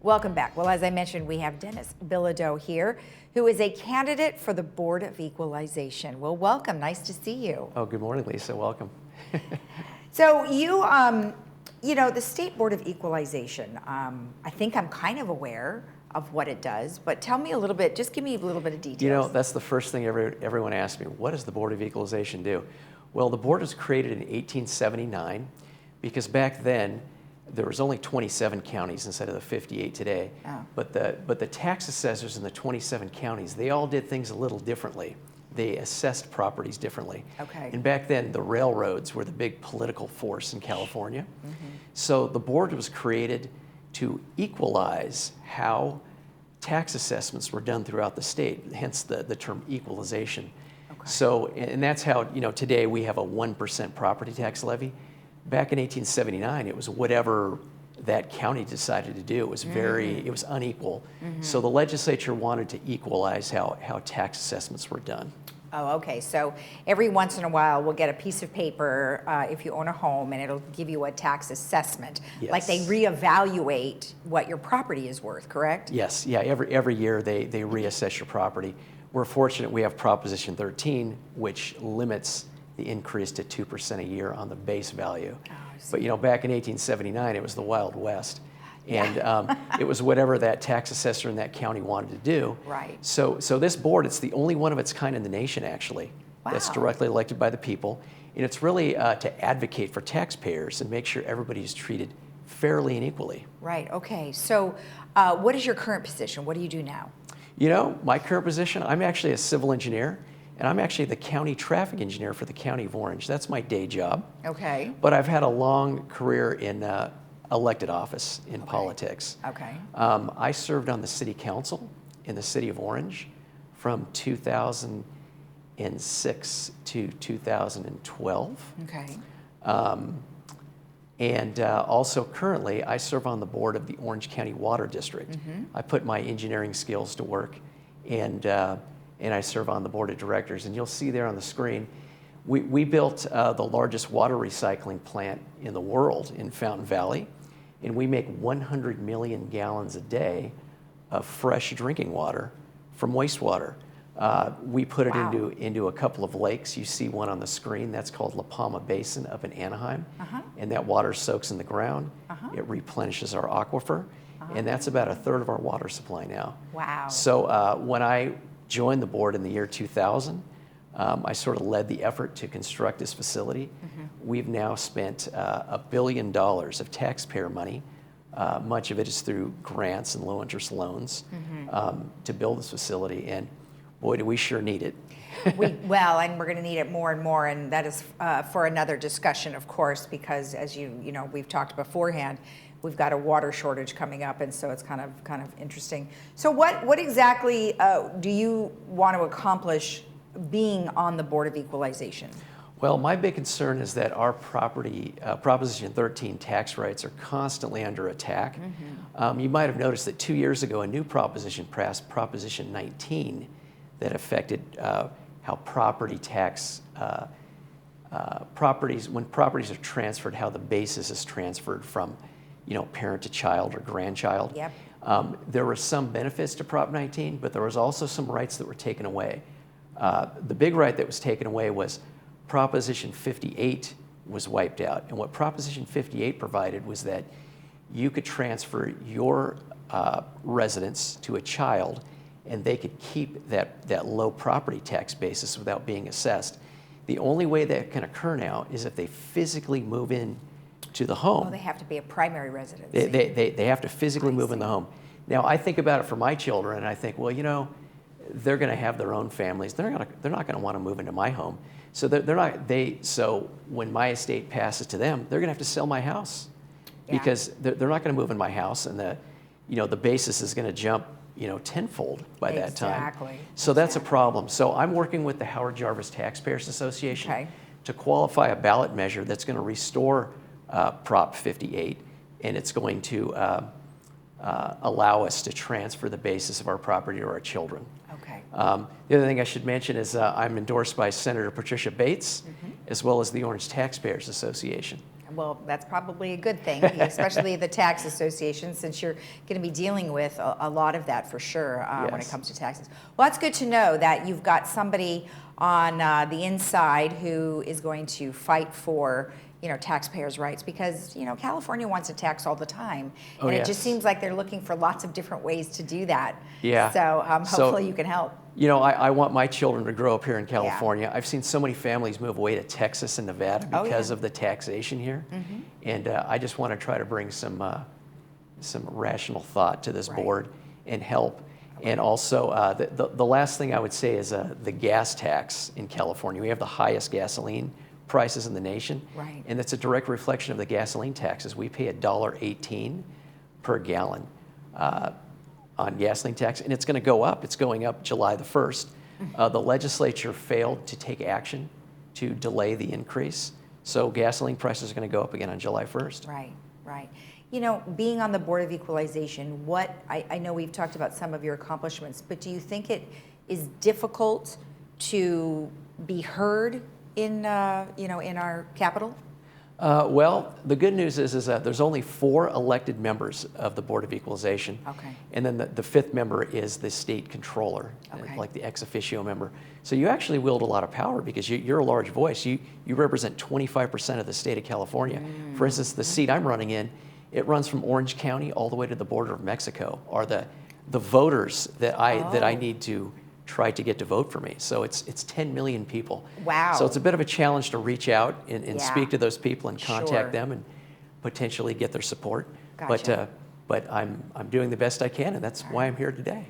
Welcome back. Well, as I mentioned, we have Denis Bilodeau here, who is a candidate for the Board of Equalization. Well, welcome. Nice to see you. Oh, good morning, Lisa. Welcome. So the State Board of Equalization, I think I'm kind of aware of what it does, but tell me a little bit, just give me a little bit of details. You know, that's the first thing everyone asks me. What does the Board of Equalization do? Well, the board was created in 1879 because back then there was only 27 counties instead of the 58 today. Oh. But the tax assessors in the 27 counties, they all did things a little differently. They assessed properties differently. Okay. And back then, the railroads were the big political force in California. Mm-hmm. So the board was created to equalize how tax assessments were done throughout the state, hence the term equalization. Okay. So, and that's how, today we have a 1% property tax levy. Back in 1879, it was whatever that county decided to do. It was it was unequal. Mm-hmm. So the legislature wanted to equalize how tax assessments were done. Oh, okay. So every once in a while, we'll get a piece of paper if you own a home, and it'll give you a tax assessment. Yes. Like they reevaluate what your property is worth, correct? Yes. Yeah. Every year they reassess your property. We're fortunate we have Proposition 13, which limits the increase to 2% a year on the base value. Oh, but back in 1879, it was the Wild West. And it was whatever that tax assessor in that county wanted to do. Right. So this board, it's the only one of its kind in the nation, actually, that's directly elected by the people. And it's really to advocate for taxpayers and make sure everybody is treated fairly and equally. Right. Okay. So what is your current position? What do you do now? My current position, I'm actually a civil engineer, and I'm actually the county traffic engineer for the County of Orange. That's my day job. Okay. But I've had a long career in elected office in politics. Okay. I served on the City Council in the City of Orange from 2006 to 2012. Okay. And also currently, I serve on the board of the Orange County Water District. Mm-hmm. I put my engineering skills to work, and I serve on the board of directors. And you'll see there on the screen, we built the largest water recycling plant in the world in Fountain Valley, and we make 100 million gallons a day of fresh drinking water from wastewater. We put it into a couple of lakes. You see one on the screen. That's called La Palma Basin up in Anaheim. Uh-huh. And that water soaks in the ground. Uh-huh. It replenishes our aquifer. Uh-huh. And that's about a third of our water supply now. Wow. So when I joined the board in the year 2000, I sort of led the effort to construct this facility. Mm-hmm. We've now spent $1 billion of taxpayer money. Much of it is through grants and low interest loans to build this facility. And boy, do we sure need it. And we're going to need it more and more, and that is for another discussion, of course, because as we've talked beforehand, we've got a water shortage coming up, and so it's kind of interesting. So what exactly do you want to accomplish being on the Board of Equalization? Well, my big concern is that our Proposition 13 tax rights are constantly under attack. Mm-hmm. You might have noticed that 2 years ago, a new proposition passed, Proposition 19, that affected how property tax, when properties are transferred, how the basis is transferred from, parent to child or grandchild. Yep. There were some benefits to Prop 19, but there was also some rights that were taken away. The big right that was taken away was Proposition 58 was wiped out. And what Proposition 58 provided was that you could transfer your residence to a child, and they could keep that low property tax basis without being assessed. The only way that can occur now is if they physically move in to the home. Oh, they have to be a primary residence. They have to physically move in the home. Now, I think about it for my children, and I think, well, they're going to have their own families. They're not going to want to move into my home. So So when my estate passes to them, they're going to have to sell my house, because they're not going to move in my house, and the basis is going to jump tenfold by that time. Exactly. So that's a problem. So I'm working with the Howard Jarvis Taxpayers Association to qualify a ballot measure that's going to restore Prop 58, and it's going to allow us to transfer the basis of our property to our children. Okay. The other thing I should mention is I'm endorsed by Senator Patricia Bates, as well as the Orange Taxpayers Association. Well, that's probably a good thing, especially the tax association, since you're going to be dealing with a lot of that for sure when it Yes. comes to taxes. Well, that's good to know that you've got somebody on the inside who is going to fight for, taxpayers' rights, because, California wants to tax all the time. Oh, And it yes. just seems like they're looking for lots of different ways to do that. Yeah. So So- hopefully you can help. I want my children to grow up here in California. I've seen so many families move away to Texas and Nevada Oh, because yeah. of the taxation here. And I just want to try to bring some rational thought to this Right. board and help. And also, the last thing I would say is the gas tax in California. We have the highest gasoline prices in the nation. Right. And that's a direct reflection of the gasoline taxes. We pay $1.18 per gallon on gasoline tax, and it's going to go up. It's going up July the 1st. The legislature failed to take action to delay the increase, so gasoline prices are going to go up again on July 1st. Right, right. Being on the Board of Equalization, I know we've talked about some of your accomplishments, but do you think it is difficult to be heard in our capital? Well, the good news is that there's only 4 elected members of the Board of Equalization. Okay. And then the 5th member is the state controller, Okay. like the ex officio member. So you actually wield a lot of power because you're a large voice. You represent 25% of the state of California. For instance, the seat I'm running in, it runs from Orange County all the way to the border of Mexico, are the voters that I need to try to get to vote for me. So it's 10 million people. Wow. So it's a bit of a challenge to reach out and Yeah. speak to those people and Sure. contact them and potentially get their support. Gotcha. But I'm doing the best I can, and that's why I'm here today.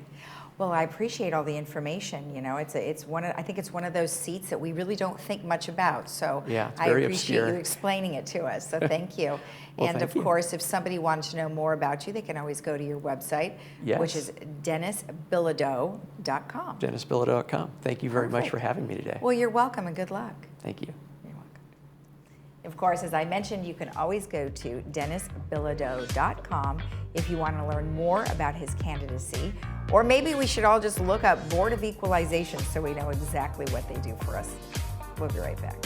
Well, I appreciate all the information. I think it's one of those seats that we really don't think much about. So Yeah, it's I very appreciate obscure. you explaining it to us. So thank you. Well, and thank of you. course, if somebody wanted to know more about you, they can always go to your website, which Yes. is DenisBilodeau.com. DenisBilodeau.com. Thank you very much Perfect. for having me today. Well, you're welcome and good luck. Thank you. You're welcome. Of course, as I mentioned, you can always go to DenisBilodeau.com if you want to learn more about his candidacy. Or maybe we should all just look up Board of Equalization so we know exactly what they do for us. We'll be right back.